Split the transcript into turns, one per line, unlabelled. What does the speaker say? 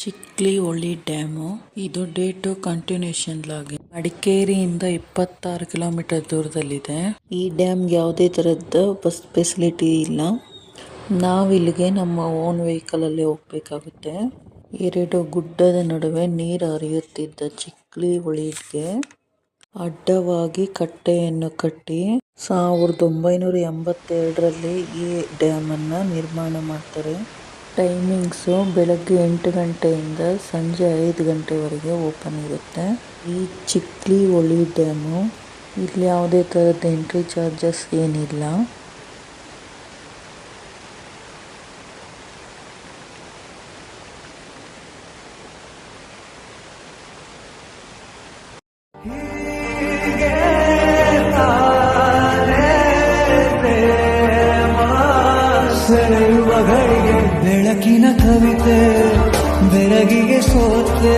ಚಿಕ್ಲಿ ಹೊಳಿ ಡ್ಯಾಮು ಇದು day 2 continuation ಆಗಿ ಮಡಿಕೇರಿಯಿಂದ 26 ಕಿಲೋಮೀಟರ್ ದೂರದಲ್ಲಿದೆ. ಈ ಡ್ಯಾಮ್ಗೆ ಯಾವುದೇ ತರಹದ ಬಸ್ ಫೆಸಿಲಿಟಿ ಇಲ್ಲ. ನಾವಿಲ್ಲಿಗೆ ನಮ್ಮ ಓನ್ ವೆಹಿಕಲ್ ಅಲ್ಲಿ ಹೋಗ್ಬೇಕಾಗುತ್ತೆ. ಎರಡು ಗುಡ್ಡದ ನಡುವೆ ನೀರು ಹರಿಯುತ್ತಿದ್ದ ಚಿಕ್ಲಿ ಹೊಳಿಗೆ ಅಡ್ಡವಾಗಿ ಕಟ್ಟೆಯನ್ನು ಕಟ್ಟಿ 1982ರಲ್ಲಿ ಈ ಡ್ಯಾಮ್ ಅನ್ನ ನಿರ್ಮಾಣ ಮಾಡ್ತಾರೆ. ಟೈಮಿಂಗ್ಸು ಬೆಳಗ್ಗೆ 8 ಗಂಟೆಯಿಂದ ಸಂಜೆ 5 ಗಂಟೆವರೆಗೆ ಓಪನ್ ಇರುತ್ತೆ. ಈ ಚಿಕ್ಲಿ ಹೊಳಿ ಡ್ಯಾಮು ಇಲ್ಲಿ ಯಾವುದೇ ಥರದ ಎಂಟ್ರಿ ಚಾರ್ಜಸ್ ಏನಿಲ್ಲ.
ಬೆಳಕಿನ ಕವಿತೆ ಬೆಳಗಿಗೆ ಸೋತೆ